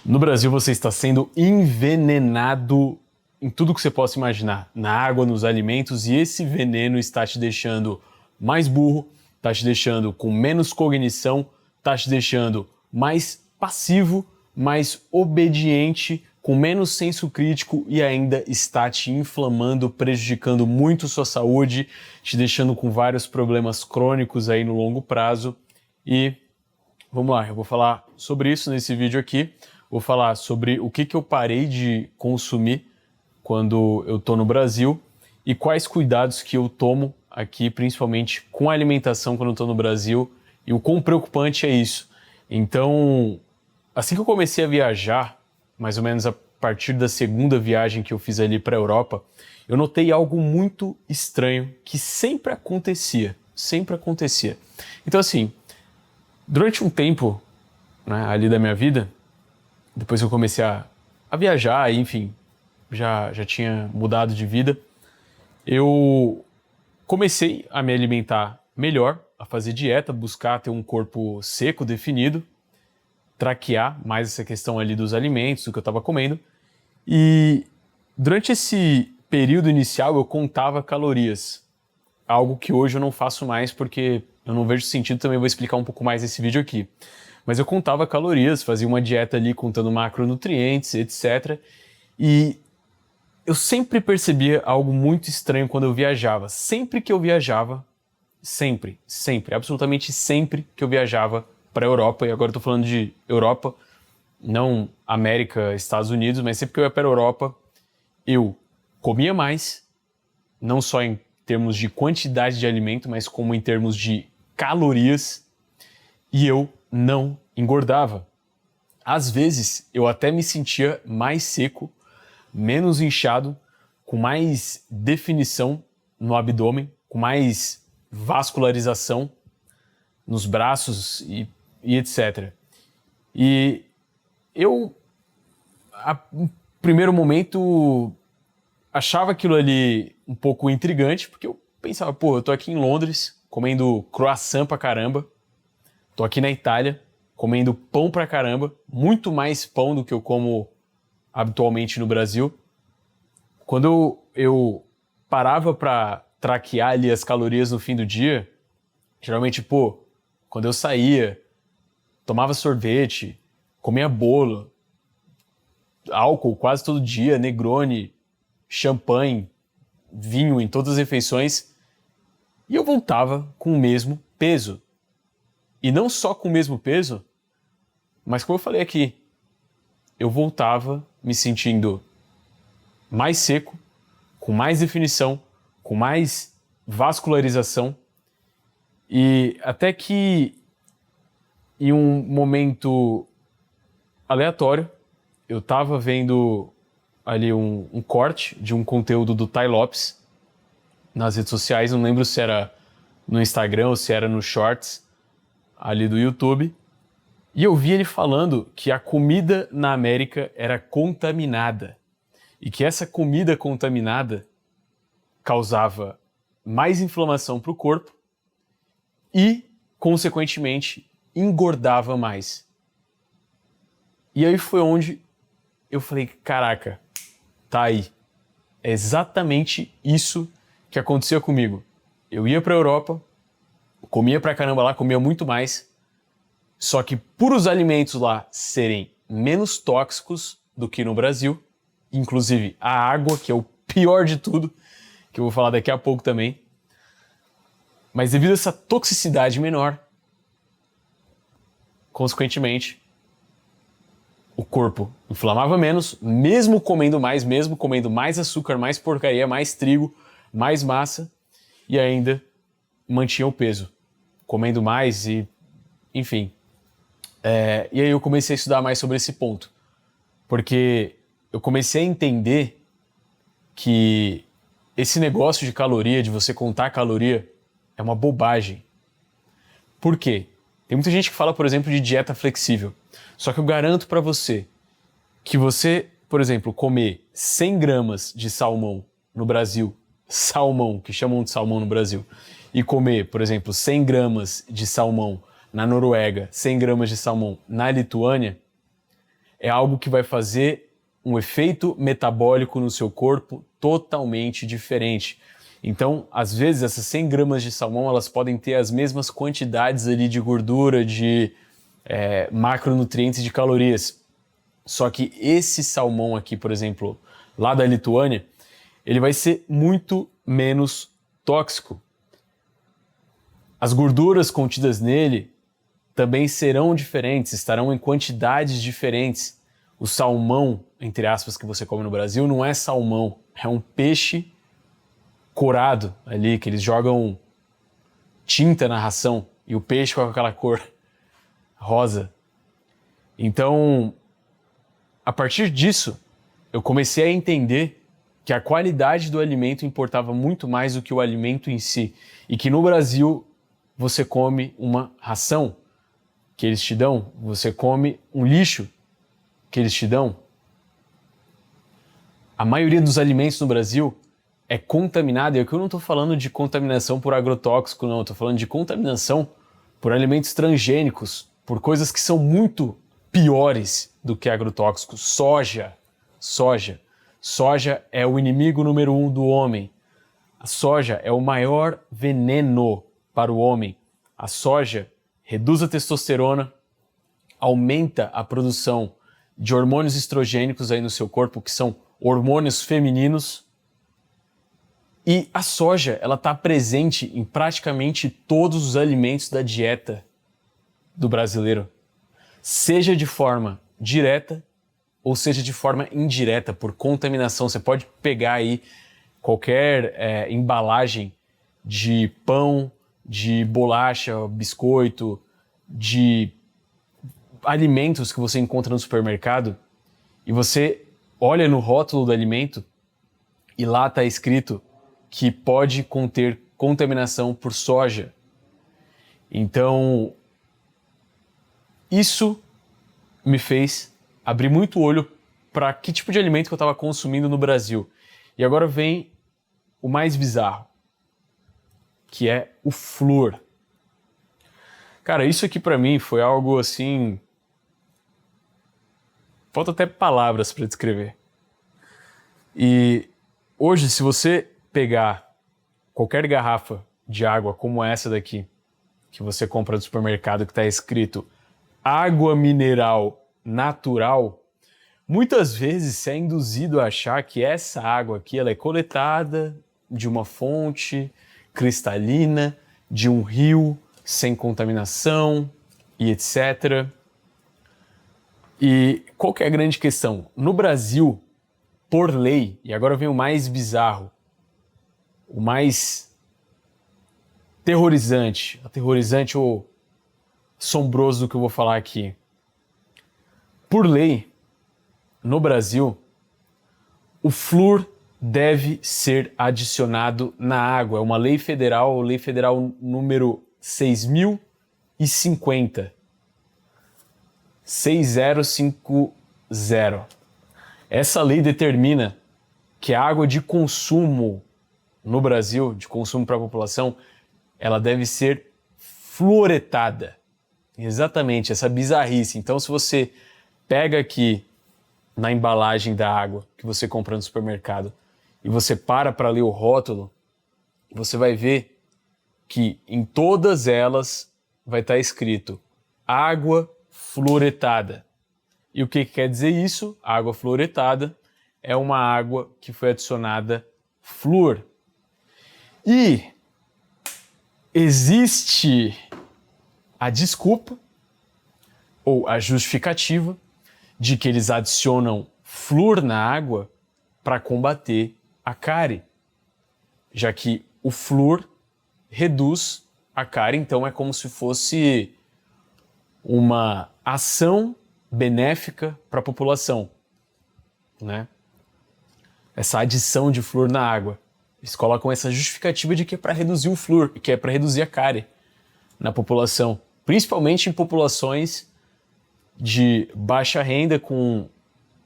No Brasil você está sendo envenenado em tudo que você possa imaginar, na água, nos alimentos, e esse veneno está te deixando mais burro, está te deixando com menos cognição, está te deixando mais passivo, mais obediente, com menos senso crítico e ainda está te inflamando, prejudicando muito sua saúde, te deixando com vários problemas crônicos aí no longo prazo. E vamos lá, eu vou falar sobre isso nesse vídeo aqui. Vou falar sobre o que eu parei de consumir quando eu tô no Brasil e quais cuidados que eu tomo aqui, principalmente com a alimentação quando eu tô no Brasil, e o quão preocupante é isso. Então, assim que eu comecei a viajar, mais ou menos a partir da segunda viagem que eu fiz ali para a Europa, eu notei algo muito estranho que sempre acontecia, sempre acontecia. Então assim, durante um tempo, né, ali da minha vida, depois que eu comecei a viajar, enfim, já tinha mudado de vida, eu comecei a me alimentar melhor, a fazer dieta, buscar ter um corpo seco, definido, traquear mais essa questão ali dos alimentos, do que eu estava comendo. E durante esse período inicial eu contava calorias, algo que hoje eu não faço mais porque eu não vejo sentido, também vou explicar um pouco mais nesse vídeo aqui. Mas eu contava calorias, fazia uma dieta ali contando macronutrientes, etc. E eu sempre percebia algo muito estranho quando eu viajava. Sempre que eu viajava, sempre, absolutamente sempre que eu viajava para a Europa, e agora eu tô falando de Europa, não América, Estados Unidos, mas sempre que eu ia para a Europa, eu comia mais, não só em termos de quantidade de alimento, mas como em termos de calorias, e eu não engordava. Às vezes, eu até me sentia mais seco, menos inchado, com mais definição no abdômen, com mais vascularização nos braços e etc. E eu, no primeiro momento, achava aquilo ali um pouco intrigante, porque eu pensava, pô, eu tô aqui em Londres, comendo croissant pra caramba, tô aqui na Itália, comendo pão pra caramba, muito mais pão do que eu como habitualmente no Brasil. Quando eu parava pra traquear ali as calorias no fim do dia, geralmente, pô, quando eu saía, tomava sorvete, comia bolo, álcool quase todo dia, Negroni, champanhe, vinho em todas as refeições, e eu voltava com o mesmo peso. E não só com o mesmo peso, mas como eu falei aqui, eu voltava me sentindo mais seco, com mais definição, com mais vascularização, e até que em um momento aleatório, eu estava vendo ali um corte de um conteúdo do Tai Lopes nas redes sociais, não lembro se era no Instagram ou se era no Shorts ali do YouTube, e eu vi ele falando que a comida na América era contaminada e que essa comida contaminada causava mais inflamação para o corpo e, consequentemente, engordava mais. E aí foi onde eu falei, caraca, tá aí. É exatamente isso que acontecia comigo. Eu ia pra Europa, comia pra caramba lá, comia muito mais, só que por os alimentos lá serem menos tóxicos do que no Brasil, inclusive a água, que é o pior de tudo, que eu vou falar daqui a pouco também, mas devido a essa toxicidade menor, consequentemente, o corpo inflamava menos, mesmo comendo mais açúcar, mais porcaria, mais trigo, mais massa, e ainda mantinha o peso, comendo mais e, enfim. E aí eu comecei a estudar mais sobre esse ponto, porque eu comecei a entender que esse negócio de caloria, de você contar caloria, é uma bobagem. Por quê? Tem muita gente que fala, por exemplo, de dieta flexível. Só que eu garanto pra você que você, por exemplo, comer 100 gramas de salmão no Brasil, salmão, que chamam de salmão no Brasil, e comer, por exemplo, 100 gramas de salmão na Noruega, 100 gramas de salmão na Lituânia, é algo que vai fazer um efeito metabólico no seu corpo totalmente diferente. Então, às vezes, essas 100 gramas de salmão, elas podem ter as mesmas quantidades ali de gordura, de macronutrientes, de calorias. Só que esse salmão aqui, por exemplo, lá da Lituânia, ele vai ser muito menos tóxico. As gorduras contidas nele também serão diferentes, estarão em quantidades diferentes. O salmão, entre aspas, que você come no Brasil, não é salmão, é um peixe corado ali, que eles jogam tinta na ração e o peixe com aquela cor rosa. Então, a partir disso, eu comecei a entender que a qualidade do alimento importava muito mais do que o alimento em si. E que no Brasil, você come uma ração que eles te dão, você come um lixo que eles te dão. A maioria dos alimentos no Brasil é contaminada, e aqui eu não estou falando de contaminação por agrotóxico, não, eu estou falando de contaminação por alimentos transgênicos, por coisas que são muito piores do que agrotóxicos. Soja é o inimigo número 1 do homem. A soja é o maior veneno para o homem. A soja reduz a testosterona, aumenta a produção de hormônios estrogênicos aí no seu corpo, que são hormônios femininos. E a soja, ela está presente em praticamente todos os alimentos da dieta do brasileiro, seja de forma direta ou seja de forma indireta, por contaminação. Você pode pegar aí qualquer embalagem de pão, de bolacha, biscoito, de alimentos que você encontra no supermercado e você olha no rótulo do alimento e lá está escrito que pode conter contaminação por soja. Então, isso me fez abrir muito o olho para que tipo de alimento que eu estava consumindo no Brasil. E agora vem o mais bizarro, que é o flúor. Cara, isso aqui para mim foi algo assim... falta até palavras para descrever. E hoje, se você pegar qualquer garrafa de água como essa daqui, que você compra do supermercado, que está escrito água mineral natural, muitas vezes você é induzido a achar que essa água aqui ela é coletada de uma fonte cristalina, de um rio sem contaminação e etc. E qual que é a grande questão? No Brasil, por lei, e agora vem o mais bizarro, o mais aterrorizante ou assombroso do que eu vou falar aqui. Por lei, no Brasil, o flúor deve ser adicionado na água. É uma lei federal número 6.050. 6050. Essa lei determina que a água de consumo no Brasil, de consumo para a população, ela deve ser fluoretada. Exatamente, essa bizarrice. Então, se você pega aqui na embalagem da água que você compra no supermercado e você para ler o rótulo, você vai ver que em todas elas vai estar escrito água fluoretada. E o que quer dizer isso? Água fluoretada é uma água que foi adicionada flúor. E existe a desculpa ou a justificativa de que eles adicionam flúor na água para combater a cárie, já que o flúor reduz a cárie, então é como se fosse uma ação benéfica para a população, né? Essa adição de flúor na água. Eles colocam essa justificativa de que é para reduzir o flúor, que é para reduzir a cárie na população, principalmente em populações de baixa renda, com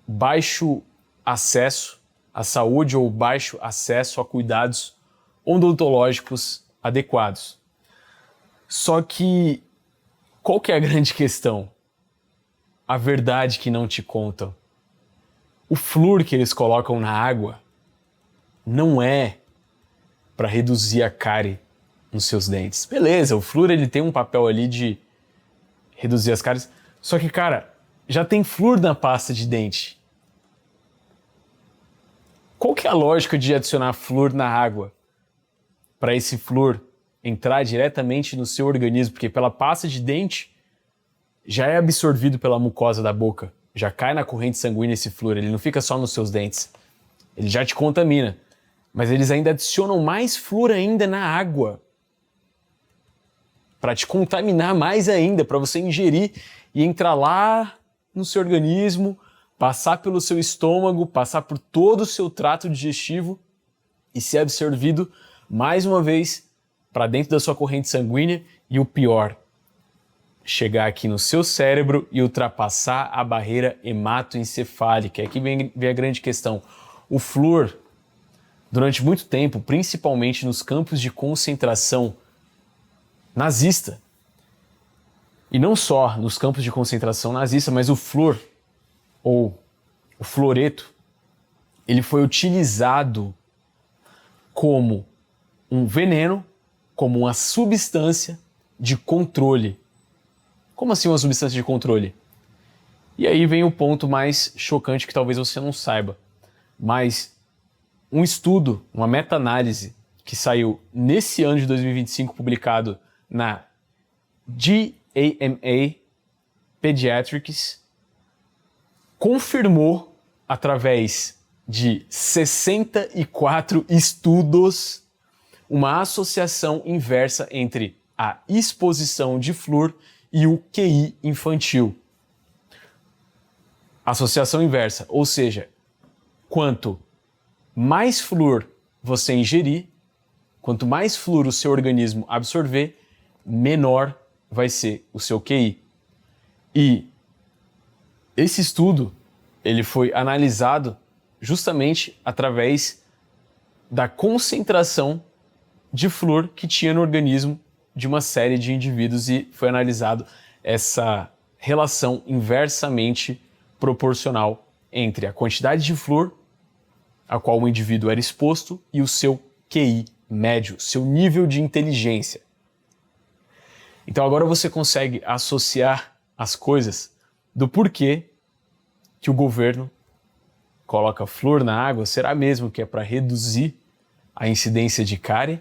baixo acesso à saúde ou baixo acesso a cuidados odontológicos adequados. Só que, qual que é a grande questão? a verdade que não te contam. O flúor que eles colocam na água não é para reduzir a cárie nos seus dentes. Beleza, o flúor ele tem um papel ali de reduzir as cáries, só que, cara, já tem flúor na pasta de dente. Qual que é a lógica de adicionar flúor na água para esse flúor entrar diretamente no seu organismo? Porque pela pasta de dente já é absorvido pela mucosa da boca, já cai na corrente sanguínea esse flúor, ele não fica só nos seus dentes, ele já te contamina. Mas eles ainda adicionam mais flúor ainda na água para te contaminar mais ainda, para você ingerir e entrar lá no seu organismo, passar pelo seu estômago, passar por todo o seu trato digestivo e ser absorvido mais uma vez para dentro da sua corrente sanguínea e o pior, chegar aqui no seu cérebro e ultrapassar a barreira hematoencefálica. Aqui vem a grande questão. O flúor, durante muito tempo, principalmente nos campos de concentração nazista, e não só nos campos de concentração nazista, mas o flúor, ou o fluoreto, ele foi utilizado como um veneno, como uma substância de controle. Como assim uma substância de controle? E aí vem o ponto mais chocante que talvez você não saiba, mas um estudo, uma meta-análise que saiu nesse ano de 2025, publicado na JAMA Pediatrics, confirmou, através de 64 estudos, uma associação inversa entre a exposição de flúor e o QI infantil. Associação inversa, ou seja, quanto mais flúor você ingerir, quanto mais flúor o seu organismo absorver, menor vai ser o seu QI. E esse estudo, ele foi analisado justamente através da concentração de flúor que tinha no organismo de uma série de indivíduos e foi analisado essa relação inversamente proporcional entre a quantidade de flúor a qual o indivíduo era exposto e o seu QI médio, seu nível de inteligência. Então agora você consegue associar as coisas do porquê que o governo coloca flúor na água. Será mesmo que é para reduzir a incidência de cárie?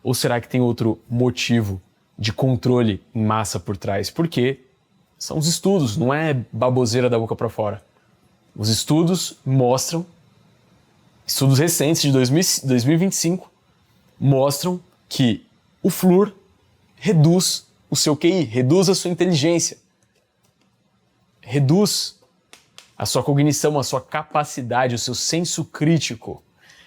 Ou será que tem outro motivo de controle em massa por trás? Porque são os estudos, não é baboseira da boca para fora. Os estudos mostram, estudos recentes de 2025, mostram que o flúor reduz o seu QI, reduz a sua inteligência, reduz a sua cognição, a sua capacidade, o seu senso crítico.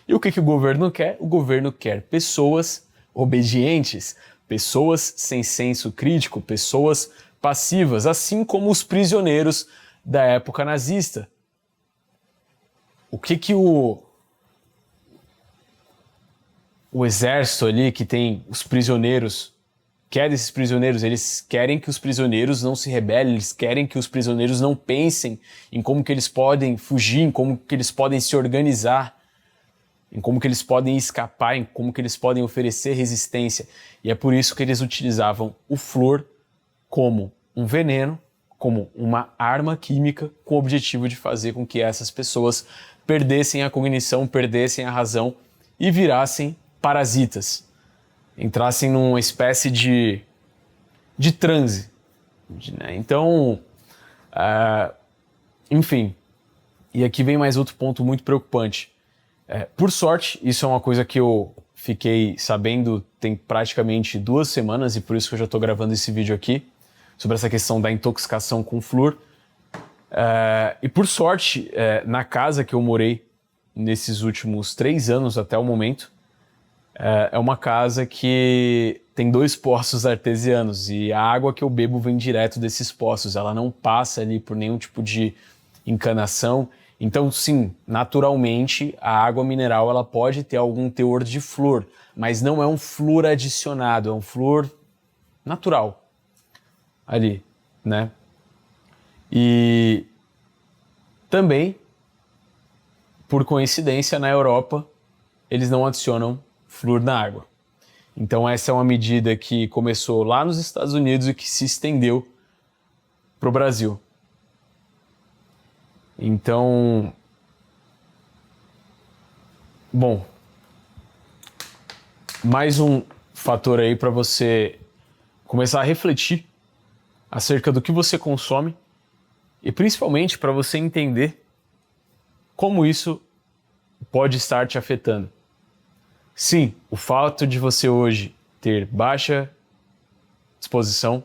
E o que o governo quer? O governo quer pessoas obedientes, pessoas sem senso crítico, pessoas passivas, assim como os prisioneiros da época nazista. O que o exército ali, que tem os prisioneiros, quer desses prisioneiros? Eles querem que os prisioneiros não se rebelem, eles querem que os prisioneiros não pensem em como que eles podem fugir, em como que eles podem se organizar, em como que eles podem escapar, em como que eles podem oferecer resistência. E é por isso que eles utilizavam o flúor como um veneno, como uma arma química, com o objetivo de fazer com que essas pessoas perdessem a cognição, perdessem a razão e virassem parasitas, entrassem numa espécie de transe. Então, enfim, e aqui vem mais outro ponto muito preocupante. Por sorte, isso é uma coisa que eu fiquei sabendo tem praticamente 2 semanas, e por isso que eu já estou gravando esse vídeo aqui, sobre essa questão da intoxicação com flúor. E por sorte, na casa que eu morei nesses últimos 3 anos até o momento, é uma casa que tem 2 poços artesianos e a água que eu bebo vem direto desses poços, ela não passa ali por nenhum tipo de encanação. Então sim, naturalmente a água mineral ela pode ter algum teor de flúor, mas não é um flúor adicionado, é um flúor natural ali, né? E também, por coincidência, na Europa, eles não adicionam flúor na água. Então essa é uma medida que começou lá nos Estados Unidos e que se estendeu para o Brasil. Então, bom, mais um fator aí para você começar a refletir acerca do que você consome e principalmente para você entender como isso pode estar te afetando. Sim, o fato de você hoje ter baixa disposição,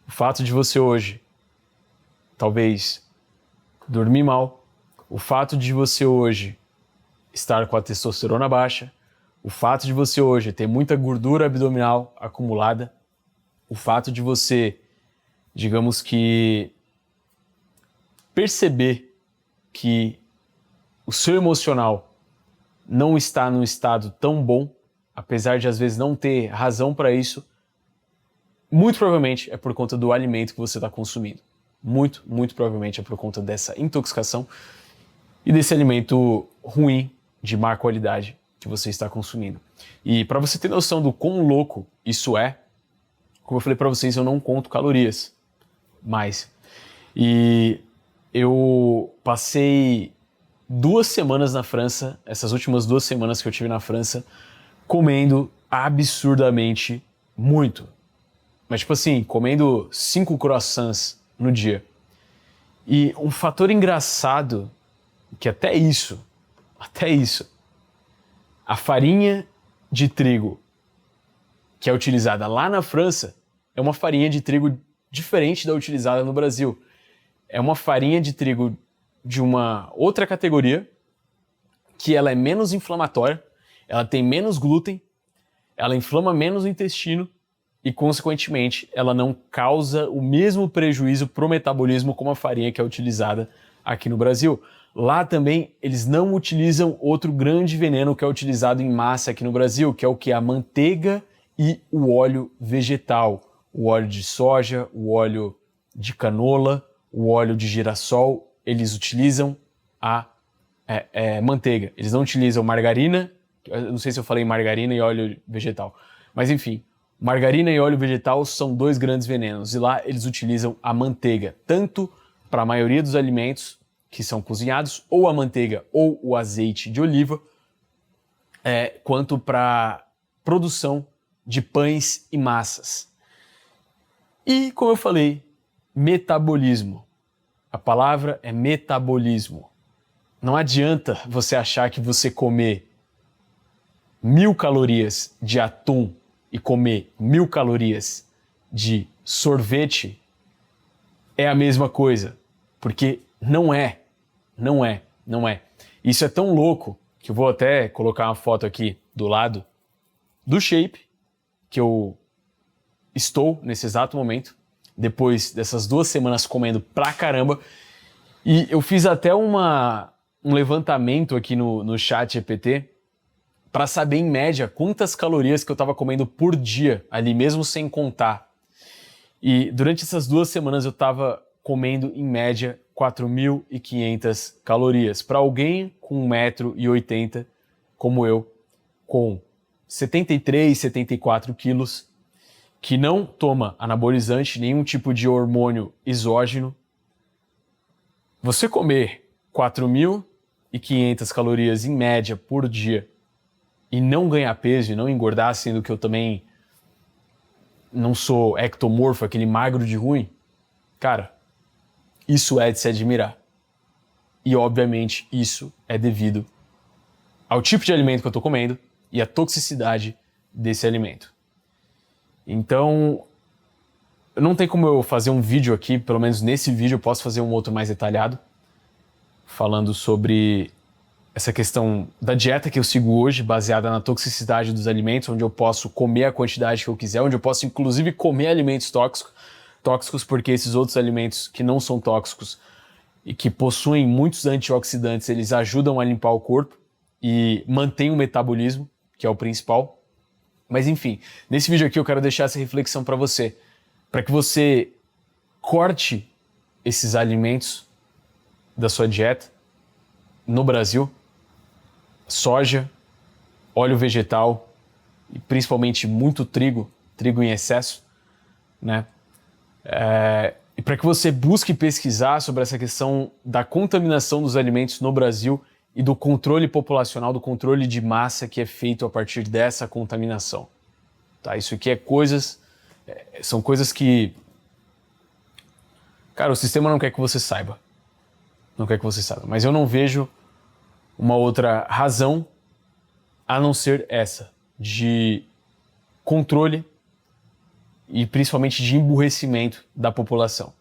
o fato de você hoje talvez dormir mal, o fato de você hoje estar com a testosterona baixa, o fato de você hoje ter muita gordura abdominal acumulada, o fato de você, digamos que, perceber que o seu emocional não está num estado tão bom, apesar de às vezes não ter razão para isso, muito provavelmente é por conta do alimento que você está consumindo. Muito provavelmente é por conta dessa intoxicação e desse alimento ruim, de má qualidade que você está consumindo. E para você ter noção do quão louco isso é, como eu falei para vocês, eu não conto calorias mais. E eu passei 2 semanas na França, essas últimas 2 semanas que eu tive na França, comendo absurdamente muito. Mas tipo assim, comendo 5 croissants no dia. E um fator engraçado, que até isso, a farinha de trigo que é utilizada lá na França é uma farinha de trigo diferente da utilizada no Brasil. É uma farinha de trigo de uma outra categoria, que ela é menos inflamatória, ela tem menos glúten, ela inflama menos o intestino e, consequentemente, ela não causa o mesmo prejuízo para o metabolismo como a farinha que é utilizada aqui no Brasil. Lá também eles não utilizam outro grande veneno que é utilizado em massa aqui no Brasil, que é o que? A manteiga e o óleo vegetal. O óleo de soja, o óleo de canola, o óleo de girassol, eles utilizam a manteiga. Eles não utilizam margarina, eu não sei se eu falei margarina e óleo vegetal, mas enfim, margarina e óleo vegetal são 2 grandes venenos e lá eles utilizam a manteiga, tanto para a maioria dos alimentos que são cozinhados, ou a manteiga ou o azeite de oliva, quanto para produção de pães e massas. E, como eu falei, metabolismo. A palavra é metabolismo. Não adianta você achar que você comer 1000 calorias de atum e comer 1000 calorias de sorvete é a mesma coisa, porque não é. Isso é tão louco que eu vou até colocar uma foto aqui do lado do shape que eu estou nesse exato momento, depois dessas 2 semanas comendo pra caramba. E eu fiz até um levantamento aqui no chat GPT para saber em média quantas calorias que eu estava comendo por dia, ali mesmo sem contar. E durante essas 2 semanas eu estava comendo em média 4.500 calorias. Para alguém com 1,80 m, como eu, com 73, 74 quilos, que não toma anabolizante, nenhum tipo de hormônio exógeno, você comer 4.500 calorias em média por dia e não ganhar peso e não engordar, sendo que eu também não sou ectomorfo, aquele magro de ruim, cara, isso é de se admirar. E, obviamente, isso é devido ao tipo de alimento que eu estou comendo e à toxicidade desse alimento. Então, não tem como eu fazer um vídeo aqui, pelo menos nesse vídeo eu posso fazer um outro mais detalhado, falando sobre essa questão da dieta que eu sigo hoje, baseada na toxicidade dos alimentos, onde eu posso comer a quantidade que eu quiser, onde eu posso inclusive comer alimentos tóxicos, porque esses outros alimentos que não são tóxicos e que possuem muitos antioxidantes, eles ajudam a limpar o corpo e mantêm o metabolismo, que é o principal. Mas enfim, nesse vídeo aqui eu quero deixar essa reflexão para você, para que você corte esses alimentos da sua dieta no Brasil: soja, óleo vegetal e principalmente muito trigo em excesso, né? E para que você busque pesquisar sobre essa questão da contaminação dos alimentos no Brasil e do controle populacional, do controle de massa que é feito a partir dessa contaminação. Tá? Isso aqui são coisas que, cara, o sistema não quer que você saiba. Não quer que você saiba. Mas eu não vejo uma outra razão a não ser essa, de controle e principalmente de emburrecimento da população.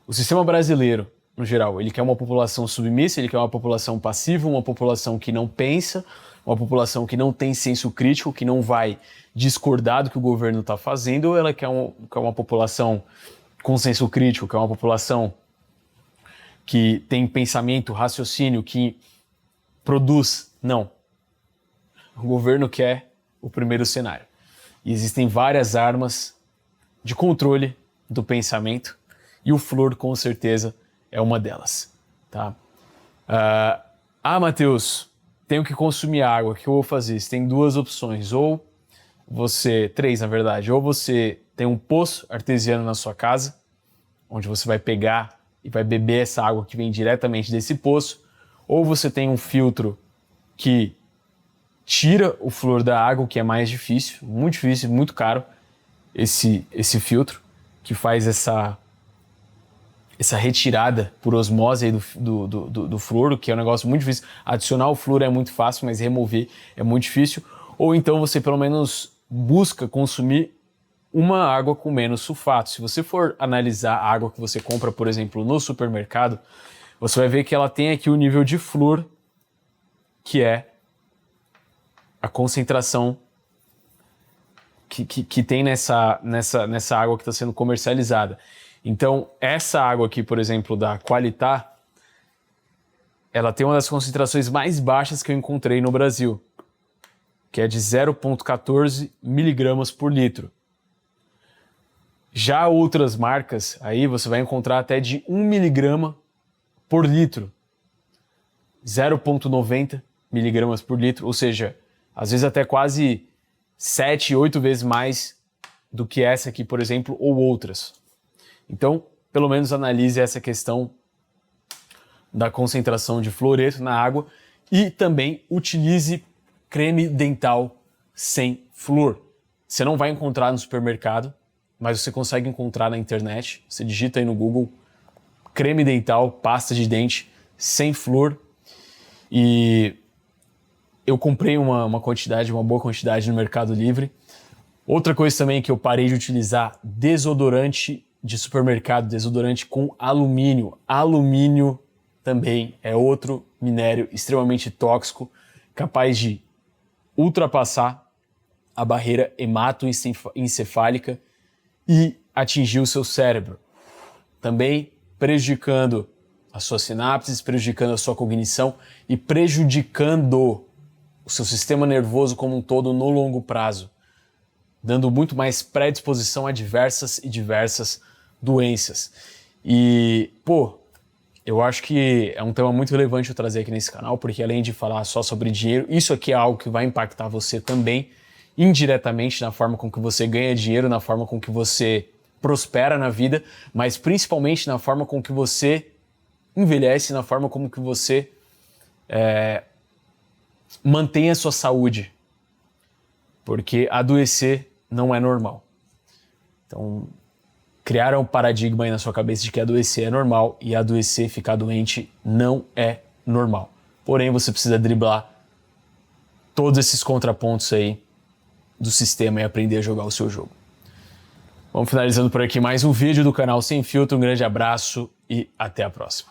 O sistema brasileiro, no geral, ele quer uma população submissa, ele quer uma população passiva, uma população que não pensa, uma população que não tem senso crítico, que não vai discordar do que o governo está fazendo, ou ela quer uma população com senso crítico, que é uma população que tem pensamento, raciocínio, que produz? Não. O governo quer o primeiro cenário. E existem várias armas de controle do pensamento e o flúor, com certeza, é uma delas. Tá? Matheus, tenho que consumir água, o que eu vou fazer? Você tem duas opções, três na verdade, ou você tem um poço artesiano na sua casa, onde você vai pegar e vai beber essa água que vem diretamente desse poço, ou você tem um filtro que tira o flúor da água, que é mais difícil, muito caro, esse filtro, que faz essa retirada por osmose aí do flúor, que é um negócio muito difícil. Adicionar o flúor é muito fácil, mas remover é muito difícil. Ou então você pelo menos busca consumir uma água com menos sulfato. Se você for analisar a água que você compra, por exemplo, no supermercado, você vai ver que ela tem aqui o nível de flúor, que é a concentração que tem nessa água que está sendo comercializada. Então, essa água aqui, por exemplo, da Qualitá, ela tem uma das concentrações mais baixas que eu encontrei no Brasil, que é de 0,14 miligramas por litro. Já outras marcas, aí você vai encontrar até de 1 miligrama por litro. 0,90 miligramas por litro, ou seja, às vezes até quase 7, 8 vezes mais do que essa aqui, por exemplo, ou outras. Então, pelo menos analise essa questão da concentração de fluoreto na água e também utilize creme dental sem flúor. Você não vai encontrar no supermercado, mas você consegue encontrar na internet. Você digita aí no Google creme dental, pasta de dente sem flúor, e eu comprei uma boa quantidade no Mercado Livre. Outra coisa também que eu parei de utilizar: desodorante de supermercado, desodorante com alumínio. Alumínio também é outro minério extremamente tóxico, capaz de ultrapassar a barreira hematoencefálica e atingir o seu cérebro, também prejudicando as suas sinapses, prejudicando a sua cognição e prejudicando o seu sistema nervoso como um todo no longo prazo, dando muito mais predisposição a diversas doenças. E, eu acho que é um tema muito relevante eu trazer aqui nesse canal, porque além de falar só sobre dinheiro, isso aqui é algo que vai impactar você também, indiretamente, na forma com que você ganha dinheiro, na forma com que você prospera na vida, mas principalmente na forma com que você envelhece, na forma como que você mantém a sua saúde, porque adoecer não é normal. Então, criaram um paradigma aí na sua cabeça de que adoecer é normal, e adoecer, ficar doente, não é normal. Porém, você precisa driblar todos esses contrapontos aí do sistema e aprender a jogar o seu jogo. Vamos finalizando por aqui mais um vídeo do canal Sem Filtro. Um grande abraço e até a próxima.